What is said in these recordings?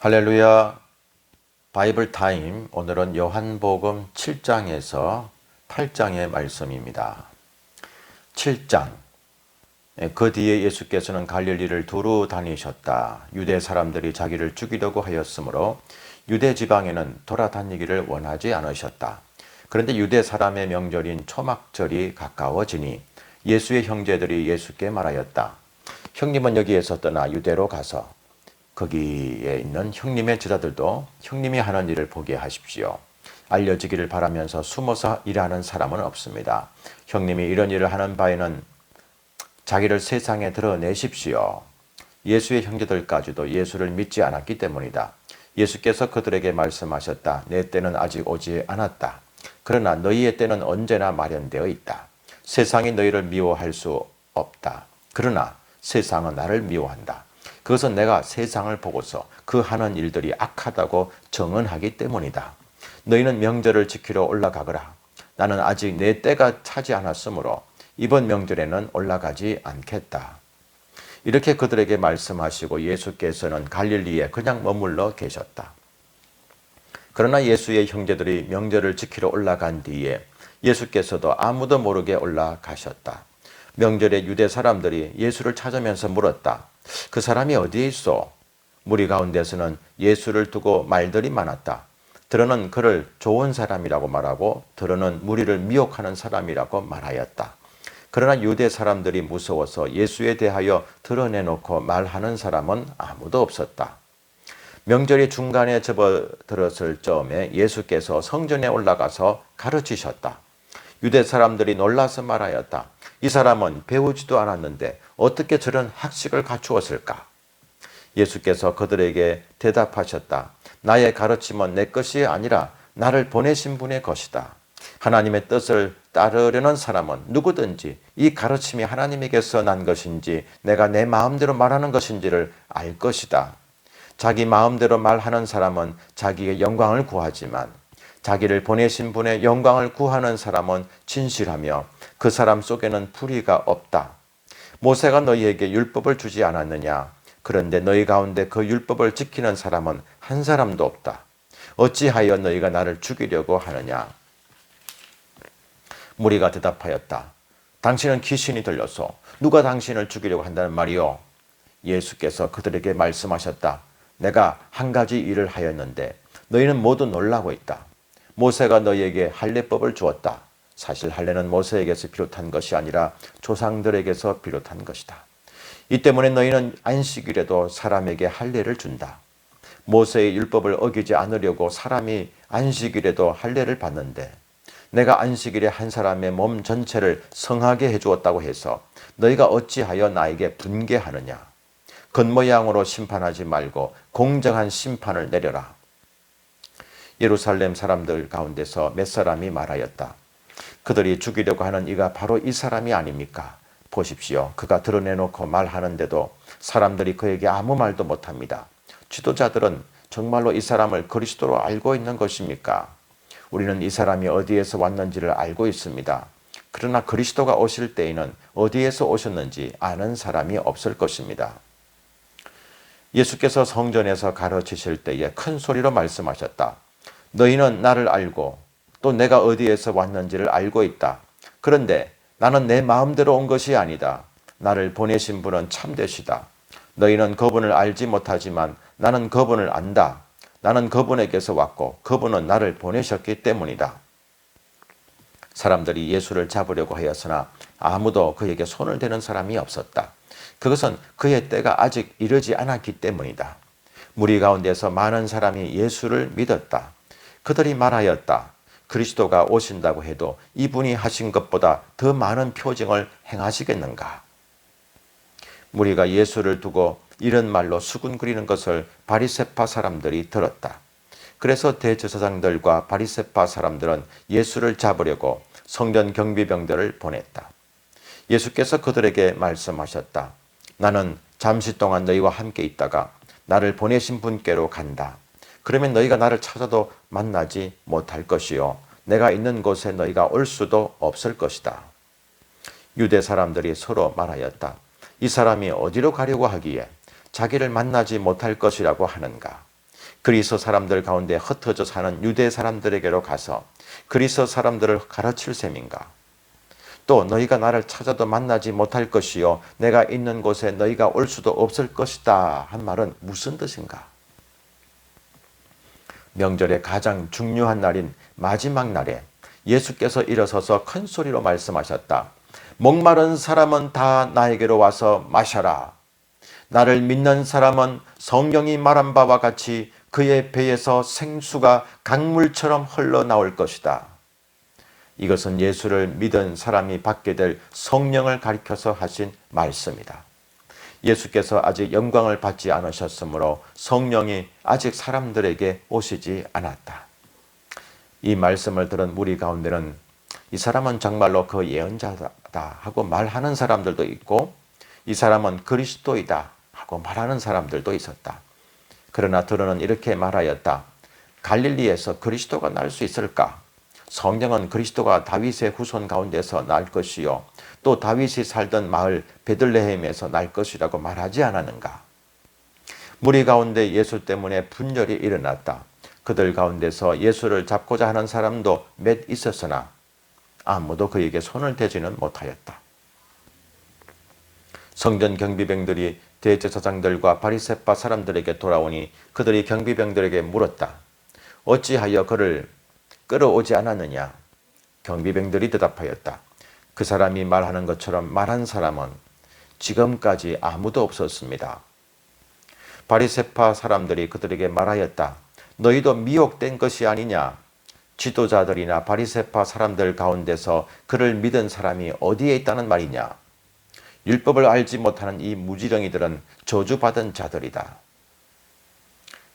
할렐루야. 바이블 타임. 오늘은 요한복음 7장에서 8장의 말씀입니다. 7장. 그 뒤에 예수께서는 갈릴리를 두루 다니셨다. 유대 사람들이 자기를 죽이려고 하였으므로 유대 지방에는 돌아다니기를 원하지 않으셨다. 그런데 유대 사람의 명절인 초막절이 가까워지니 예수의 형제들이 예수께 말하였다. 형님은 여기에서 떠나 유대로 가서 거기에 있는 형님의 제자들도 형님이 하는 일을 보게 하십시오. 알려지기를 바라면서 숨어서 일하는 사람은 없습니다. 형님이 이런 일을 하는 바에는 자기를 세상에 드러내십시오. 예수의 형제들까지도 예수를 믿지 않았기 때문이다. 예수께서 그들에게 말씀하셨다. 내 때는 아직 오지 않았다. 그러나 너희의 때는 언제나 마련되어 있다. 세상이 너희를 미워할 수 없다. 그러나 세상은 나를 미워한다. 그것은 내가 세상을 보고서 그 하는 일들이 악하다고 정언하기 때문이다. 너희는 명절을 지키러 올라가거라. 나는 아직 내 때가 차지 않았으므로 이번 명절에는 올라가지 않겠다. 이렇게 그들에게 말씀하시고 예수께서는 갈릴리에 그냥 머물러 계셨다. 그러나 예수의 형제들이 명절을 지키러 올라간 뒤에 예수께서도 아무도 모르게 올라가셨다. 명절에 유대 사람들이 예수를 찾으면서 물었다. 그 사람이 어디에 있어? 무리 가운데서는 예수를 두고 말들이 많았다. 들어는 그를 좋은 사람이라고 말하고 들어는 무리를 미혹하는 사람이라고 말하였다. 그러나 유대 사람들이 무서워서 예수에 대하여 드러내놓고 말하는 사람은 아무도 없었다. 명절이 중간에 접어들었을 즈음에 예수께서 성전에 올라가서 가르치셨다. 유대 사람들이 놀라서 말하였다. 이 사람은 배우지도 않았는데 어떻게 저런 학식을 갖추었을까? 예수께서 그들에게 대답하셨다. 나의 가르침은 내 것이 아니라 나를 보내신 분의 것이다. 하나님의 뜻을 따르려는 사람은 누구든지 이 가르침이 하나님에게서 난 것인지 내가 내 마음대로 말하는 것인지를 알 것이다. 자기 마음대로 말하는 사람은 자기의 영광을 구하지만 자기를 보내신 분의 영광을 구하는 사람은 진실하며 그 사람 속에는 불의가 없다. 모세가 너희에게 율법을 주지 않았느냐? 그런데 너희 가운데 그 율법을 지키는 사람은 한 사람도 없다. 어찌하여 너희가 나를 죽이려고 하느냐? 무리가 대답하였다. 당신은 귀신이 들려서 누가 당신을 죽이려고 한다는 말이요? 예수께서 그들에게 말씀하셨다. 내가 한 가지 일을 하였는데 너희는 모두 놀라고 있다. 모세가 너희에게 할례법을 주었다. 사실 할례는 모세에게서 비롯한 것이 아니라 조상들에게서 비롯한 것이다. 이 때문에 너희는 안식일에도 사람에게 할례를 준다. 모세의 율법을 어기지 않으려고 사람이 안식일에도 할례를 받는데 내가 안식일에 한 사람의 몸 전체를 성하게 해주었다고 해서 너희가 어찌하여 나에게 분개하느냐? 겉모양으로 심판하지 말고 공정한 심판을 내려라. 예루살렘 사람들 가운데서 몇 사람이 말하였다. 그들이 죽이려고 하는 이가 바로 이 사람이 아닙니까? 보십시오. 그가 드러내놓고 말하는데도 사람들이 그에게 아무 말도 못합니다. 지도자들은 정말로 이 사람을 그리스도로 알고 있는 것입니까? 우리는 이 사람이 어디에서 왔는지를 알고 있습니다. 그러나 그리스도가 오실 때에는 어디에서 오셨는지 아는 사람이 없을 것입니다. 예수께서 성전에서 가르치실 때에 큰 소리로 말씀하셨다. 너희는 나를 알고 또 내가 어디에서 왔는지를 알고 있다. 그런데 나는 내 마음대로 온 것이 아니다. 나를 보내신 분은 참되시다. 너희는 그분을 알지 못하지만 나는 그분을 안다. 나는 그분에게서 왔고 그분은 나를 보내셨기 때문이다. 사람들이 예수를 잡으려고 하였으나 아무도 그에게 손을 대는 사람이 없었다. 그것은 그의 때가 아직 이르지 않았기 때문이다. 무리 가운데서 많은 사람이 예수를 믿었다. 그들이 말하였다. 그리스도가 오신다고 해도 이분이 하신 것보다 더 많은 표징을 행하시겠는가? 무리가 예수를 두고 이런 말로 수군거리는 것을 바리새파 사람들이 들었다. 그래서 대제사장들과 바리새파 사람들은 예수를 잡으려고 성전 경비병들을 보냈다. 예수께서 그들에게 말씀하셨다. 나는 잠시 동안 너희와 함께 있다가 나를 보내신 분께로 간다. 그러면 너희가 나를 찾아도 만나지 못할 것이요 내가 있는 곳에 너희가 올 수도 없을 것이다. 유대 사람들이 서로 말하였다. 이 사람이 어디로 가려고 하기에 자기를 만나지 못할 것이라고 하는가? 그리스 사람들 가운데 흩어져 사는 유대 사람들에게로 가서 그리스 사람들을 가르칠 셈인가? 또 너희가 나를 찾아도 만나지 못할 것이요 내가 있는 곳에 너희가 올 수도 없을 것이다 한 말은 무슨 뜻인가? 명절의 가장 중요한 날인 마지막 날에 예수께서 일어서서 큰 소리로 말씀하셨다. 목마른 사람은 다 나에게로 와서 마셔라. 나를 믿는 사람은 성경이 말한 바와 같이 그의 배에서 생수가 강물처럼 흘러나올 것이다. 이것은 예수를 믿은 사람이 받게 될 성령을 가리켜서 하신 말씀이다. 예수께서 아직 영광을 받지 않으셨으므로 성령이 아직 사람들에게 오시지 않았다. 이 말씀을 들은 무리 가운데는 이 사람은 정말로 그 예언자다 하고 말하는 사람들도 있고 이 사람은 그리스도이다 하고 말하는 사람들도 있었다. 그러나 들어는 이렇게 말하였다. 갈릴리에서 그리스도가 날 수 있을까? 성경은 그리스도가 다윗의 후손 가운데서 날 것이요 또 다윗이 살던 마을 베들레헴에서 날 것이라고 말하지 않았는가? 무리 가운데 예수 때문에 분열이 일어났다. 그들 가운데서 예수를 잡고자 하는 사람도 몇 있었으나 아무도 그에게 손을 대지는 못하였다. 성전 경비병들이 대제사장들과 바리새파 사람들에게 돌아오니 그들이 경비병들에게 물었다. 어찌하여 그를 끌어오지 않았느냐? 경비병들이 대답하였다. 그 사람이 말하는 것처럼 말한 사람은 지금까지 아무도 없었습니다. 바리새파 사람들이 그들에게 말하였다. 너희도 미혹된 것이 아니냐? 지도자들이나 바리새파 사람들 가운데서 그를 믿은 사람이 어디에 있다는 말이냐? 율법을 알지 못하는 이 무지렁이들은 저주받은 자들이다.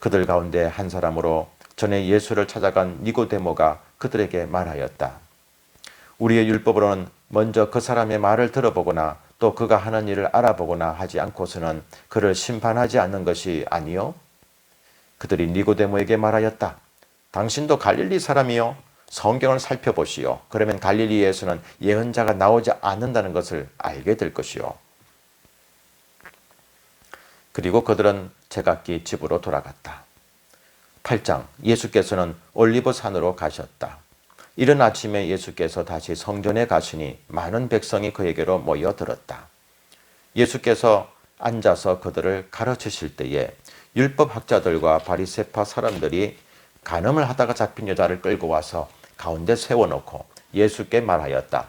그들 가운데 한 사람으로 전에 예수를 찾아간 니고데모가 그들에게 말하였다. 우리의 율법으로는 먼저 그 사람의 말을 들어보거나 또 그가 하는 일을 알아보거나 하지 않고서는 그를 심판하지 않는 것이 아니요? 그들이 니고데모에게 말하였다. 당신도 갈릴리 사람이요? 성경을 살펴보시오. 그러면 갈릴리에서는 예언자가 나오지 않는다는 것을 알게 될 것이요. 그리고 그들은 제각기 집으로 돌아갔다. 8장 예수께서는 올리브산으로 가셨다. 이른 아침에 예수께서 다시 성전에 가시니 많은 백성이 그에게로 모여들었다. 예수께서 앉아서 그들을 가르치실 때에 율법학자들과 바리새파 사람들이 간음을 하다가 잡힌 여자를 끌고 와서 가운데 세워놓고 예수께 말하였다.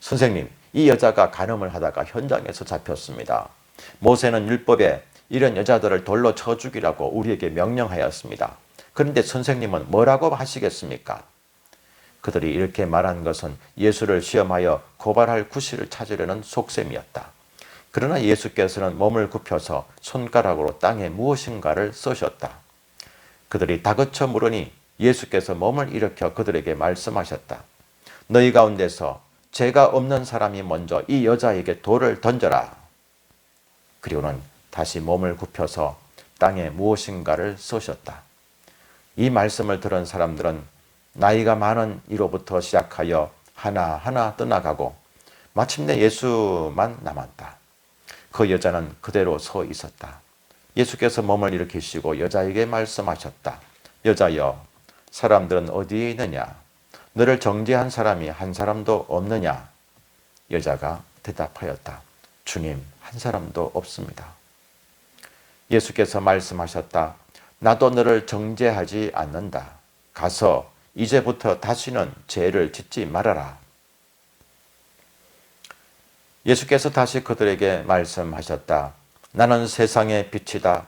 선생님, 이 여자가 간음을 하다가 현장에서 잡혔습니다. 모세는 율법에 이런 여자들을 돌로 쳐 죽이라고 우리에게 명령하였습니다. 그런데 선생님은 뭐라고 하시겠습니까? 그들이 이렇게 말한 것은 예수를 시험하여 고발할 구실을 찾으려는 속셈이었다. 그러나 예수께서는 몸을 굽혀서 손가락으로 땅에 무엇인가를 쓰셨다. 그들이 다그쳐 물으니 예수께서 몸을 일으켜 그들에게 말씀하셨다. 너희 가운데서 죄가 없는 사람이 먼저 이 여자에게 돌을 던져라. 그리고는 다시 몸을 굽혀서 땅에 무엇인가를 쓰셨다. 이 말씀을 들은 사람들은 나이가 많은 이로부터 시작하여 하나하나 떠나가고 마침내 예수만 남았다. 그 여자는 그대로 서 있었다. 예수께서 몸을 일으키시고 여자에게 말씀하셨다. 여자여, 사람들은 어디에 있느냐? 너를 정죄한 사람이 한 사람도 없느냐? 여자가 대답하였다. 주님, 한 사람도 없습니다. 예수께서 말씀하셨다. 나도 너를 정죄하지 않는다. 가서 이제부터 다시는 죄를 짓지 말아라. 예수께서 다시 그들에게 말씀하셨다. 나는 세상의 빛이다.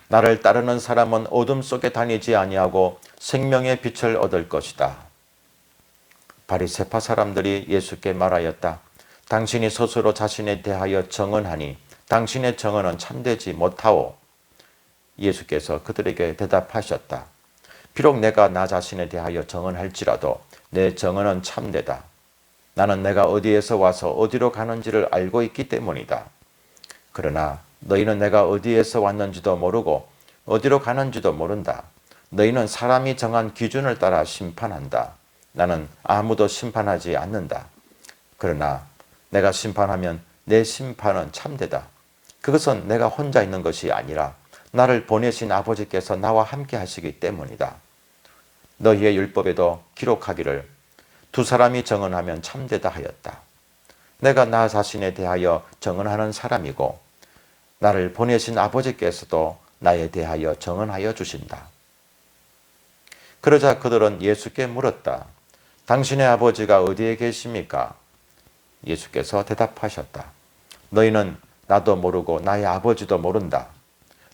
나를 따르는 사람은 어둠 속에 다니지 아니하고 생명의 빛을 얻을 것이다. 바리새파 사람들이 예수께 말하였다. 당신이 스스로 자신에 대하여 정언하니 당신의 정언은 참되지 못하오. 예수께서 그들에게 대답하셨다. 비록 내가 나 자신에 대하여 정언할지라도 내 정언은 참되다. 나는 내가 어디에서 와서 어디로 가는지를 알고 있기 때문이다. 그러나 너희는 내가 어디에서 왔는지도 모르고 어디로 가는지도 모른다. 너희는 사람이 정한 기준을 따라 심판한다. 나는 아무도 심판하지 않는다. 그러나 내가 심판하면 내 심판은 참되다. 그것은 내가 혼자 있는 것이 아니라 나를 보내신 아버지께서 나와 함께 하시기 때문이다. 너희의 율법에도 기록하기를 두 사람이 정언하면 참되다 하였다. 내가 나 자신에 대하여 정언하는 사람이고 나를 보내신 아버지께서도 나에 대하여 정언하여 주신다. 그러자 그들은 예수께 물었다. 당신의 아버지가 어디에 계십니까? 예수께서 대답하셨다. 너희는 나도 모르고 나의 아버지도 모른다.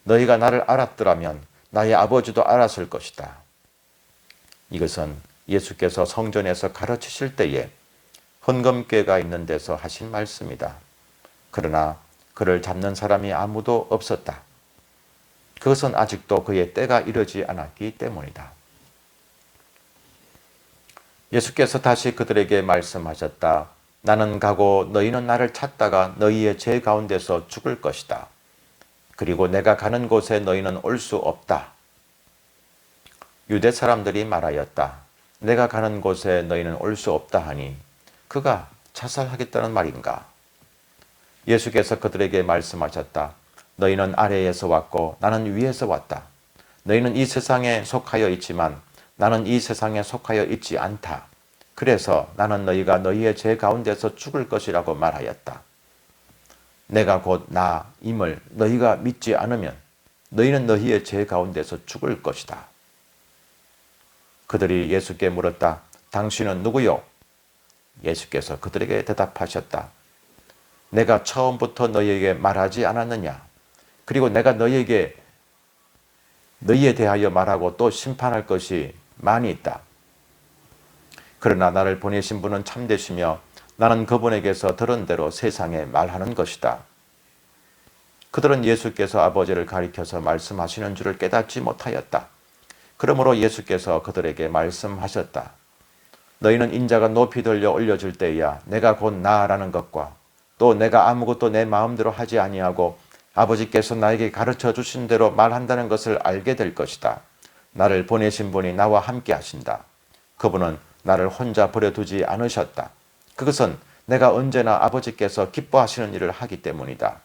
너희가 나를 알았더라면 나의 아버지도 알았을 것이다. 이것은 예수께서 성전에서 가르치실 때에 헌금궤가 있는 데서 하신 말씀이다. 그러나 그를 잡는 사람이 아무도 없었다. 그것은 아직도 그의 때가 이르지 않았기 때문이다. 예수께서 다시 그들에게 말씀하셨다. 나는 가고 너희는 나를 찾다가 너희의 죄 가운데서 죽을 것이다. 그리고 내가 가는 곳에 너희는 올 수 없다. 유대 사람들이 말하였다. 내가 가는 곳에 너희는 올 수 없다 하니 그가 자살하겠다는 말인가? 예수께서 그들에게 말씀하셨다. 너희는 아래에서 왔고 나는 위에서 왔다. 너희는 이 세상에 속하여 있지만 나는 이 세상에 속하여 있지 않다. 그래서 나는 너희가 너희의 죄 가운데서 죽을 것이라고 말하였다. 내가 곧 나임을 너희가 믿지 않으면 너희는 너희의 죄 가운데서 죽을 것이다. 그들이 예수께 물었다. 당신은 누구요? 예수께서 그들에게 대답하셨다. 내가 처음부터 너희에게 말하지 않았느냐? 그리고 내가 너희에 대하여 말하고 또 심판할 것이 많이 있다. 그러나 나를 보내신 분은 참되시며 나는 그분에게서 들은 대로 세상에 말하는 것이다. 그들은 예수께서 아버지를 가리켜서 말씀하시는 줄을 깨닫지 못하였다. 그러므로 예수께서 그들에게 말씀하셨다. 너희는 인자가 높이 들려 올려질 때야 내가 곧 나라는 것과 또 내가 아무것도 내 마음대로 하지 아니하고 아버지께서 나에게 가르쳐 주신 대로 말한다는 것을 알게 될 것이다. 나를 보내신 분이 나와 함께 하신다. 그분은 나를 혼자 버려두지 않으셨다. 그것은 내가 언제나 아버지께서 기뻐하시는 일을 하기 때문이다.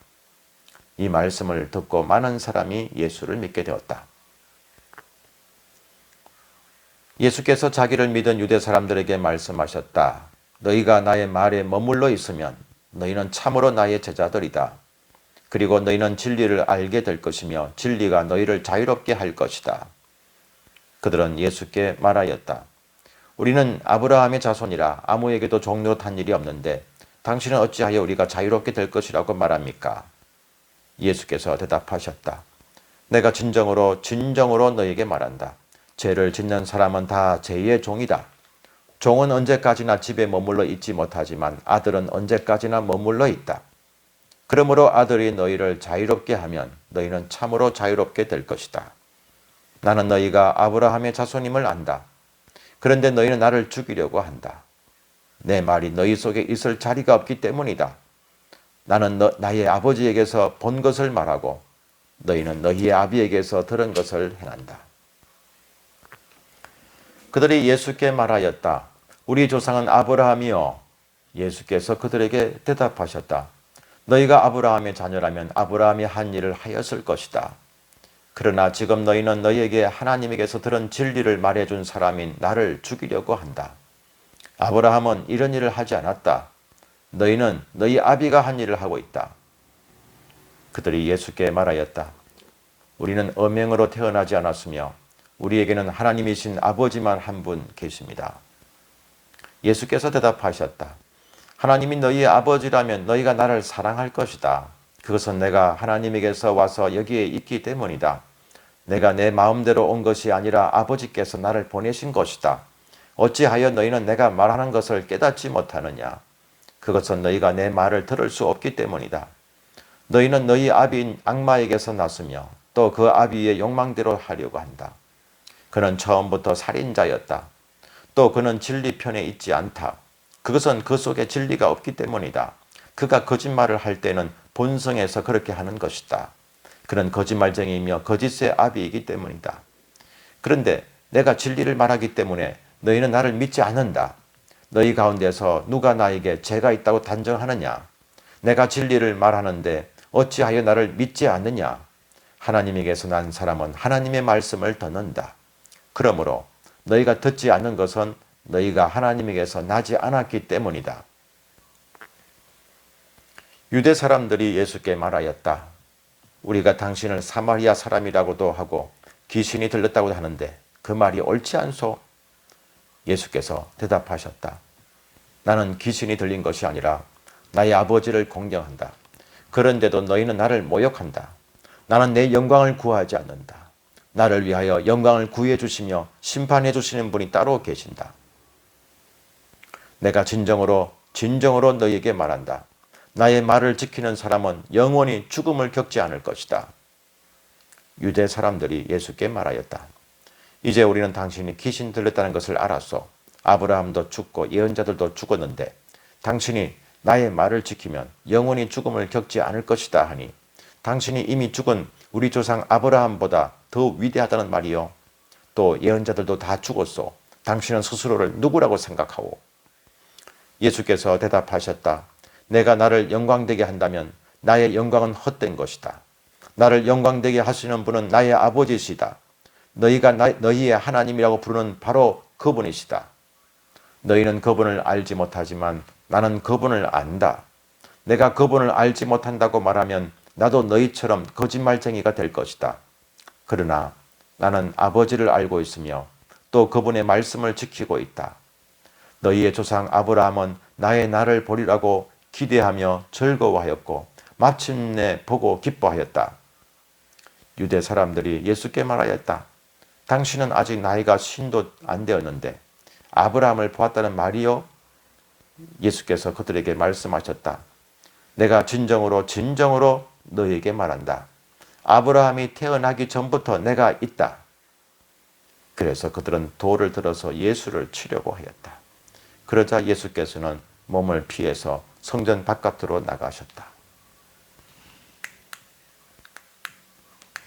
이 말씀을 듣고 많은 사람이 예수를 믿게 되었다. 예수께서 자기를 믿은 유대 사람들에게 말씀하셨다. 너희가 나의 말에 머물러 있으면 너희는 참으로 나의 제자들이다. 그리고 너희는 진리를 알게 될 것이며 진리가 너희를 자유롭게 할 것이다. 그들은 예수께 말하였다. 우리는 아브라함의 자손이라 아무에게도 종로 탄 일이 없는데 당신은 어찌하여 우리가 자유롭게 될 것이라고 말합니까? 예수께서 대답하셨다. 내가 진정으로 너에게 말한다. 죄를 짓는 사람은 다 죄의 종이다. 종은 언제까지나 집에 머물러 있지 못하지만 아들은 언제까지나 머물러 있다. 그러므로 아들이 너희를 자유롭게 하면 너희는 참으로 자유롭게 될 것이다. 나는 너희가 아브라함의 자손임을 안다. 그런데 너희는 나를 죽이려고 한다. 내 말이 너희 속에 있을 자리가 없기 때문이다. 나는 나의 아버지에게서 본 것을 말하고 너희는 너희의 아비에게서 들은 것을 행한다. 그들이 예수께 말하였다. 우리 조상은 아브라함이요. 예수께서 그들에게 대답하셨다. 너희가 아브라함의 자녀라면 아브라함이 한 일을 하였을 것이다. 그러나 지금 너희는 너희에게 하나님에게서 들은 진리를 말해준 사람인 나를 죽이려고 한다. 아브라함은 이런 일을 하지 않았다. 너희는 너희 아비가 한 일을 하고 있다. 그들이 예수께 말하였다. 우리는 음행으로 태어나지 않았으며 우리에게는 하나님이신 아버지만 한 분 계십니다. 예수께서 대답하셨다. 하나님이 너희의 아버지라면 너희가 나를 사랑할 것이다. 그것은 내가 하나님에게서 와서 여기에 있기 때문이다. 내가 내 마음대로 온 것이 아니라 아버지께서 나를 보내신 것이다. 어찌하여 너희는 내가 말하는 것을 깨닫지 못하느냐? 그것은 너희가 내 말을 들을 수 없기 때문이다. 너희는 너희 아비인 악마에게서 났으며 또 그 아비의 욕망대로 하려고 한다. 그는 처음부터 살인자였다. 또 그는 진리 편에 있지 않다. 그것은 그 속에 진리가 없기 때문이다. 그가 거짓말을 할 때는 본성에서 그렇게 하는 것이다. 그는 거짓말쟁이이며 거짓의 아비이기 때문이다. 그런데 내가 진리를 말하기 때문에 너희는 나를 믿지 않는다. 너희 가운데서 누가 나에게 죄가 있다고 단정하느냐? 내가 진리를 말하는데 어찌하여 나를 믿지 않느냐? 하나님에게서 난 사람은 하나님의 말씀을 듣는다. 그러므로 너희가 듣지 않는 것은 너희가 하나님에게서 나지 않았기 때문이다. 유대 사람들이 예수께 말하였다. 우리가 당신을 사마리아 사람이라고도 하고 귀신이 들렸다고 하는데 그 말이 옳지 않소? 예수께서 대답하셨다. 나는 귀신이 들린 것이 아니라 나의 아버지를 공경한다. 그런데도 너희는 나를 모욕한다. 나는 내 영광을 구하지 않는다. 나를 위하여 영광을 구해 주시며 심판해 주시는 분이 따로 계신다. 내가 진정으로 너희에게 말한다. 나의 말을 지키는 사람은 영원히 죽음을 겪지 않을 것이다. 유대 사람들이 예수께 말하였다. 이제 우리는 당신이 귀신 들렸다는 것을 알았소. 아브라함도 죽고 예언자들도 죽었는데 당신이 나의 말을 지키면 영원히 죽음을 겪지 않을 것이다 하니 당신이 이미 죽은 우리 조상 아브라함보다 더 위대하다는 말이요. 또 예언자들도 다 죽었소. 당신은 스스로를 누구라고 생각하오? 예수께서 대답하셨다. 내가 나를 영광되게 한다면 나의 영광은 헛된 것이다. 나를 영광되게 하시는 분은 나의 아버지시다. 너희가 너희의 하나님이라고 부르는 바로 그분이시다. 너희는 그분을 알지 못하지만 나는 그분을 안다. 내가 그분을 알지 못한다고 말하면 나도 너희처럼 거짓말쟁이가 될 것이다. 그러나 나는 아버지를 알고 있으며 또 그분의 말씀을 지키고 있다. 너희의 조상 아브라함은 나의 날을 보리라고 기대하며 즐거워하였고 마침내 보고 기뻐하였다. 유대 사람들이 예수께 말하였다. 당신은 아직 나이가 50도 안 되었는데 아브라함을 보았다는 말이요? 예수께서 그들에게 말씀하셨다. 내가 진정으로 너희에게 말한다. 아브라함이 태어나기 전부터 내가 있다. 그래서 그들은 돌을 들어서 예수를 치려고 하였다. 그러자 예수께서는 몸을 피해서 성전 바깥으로 나가셨다.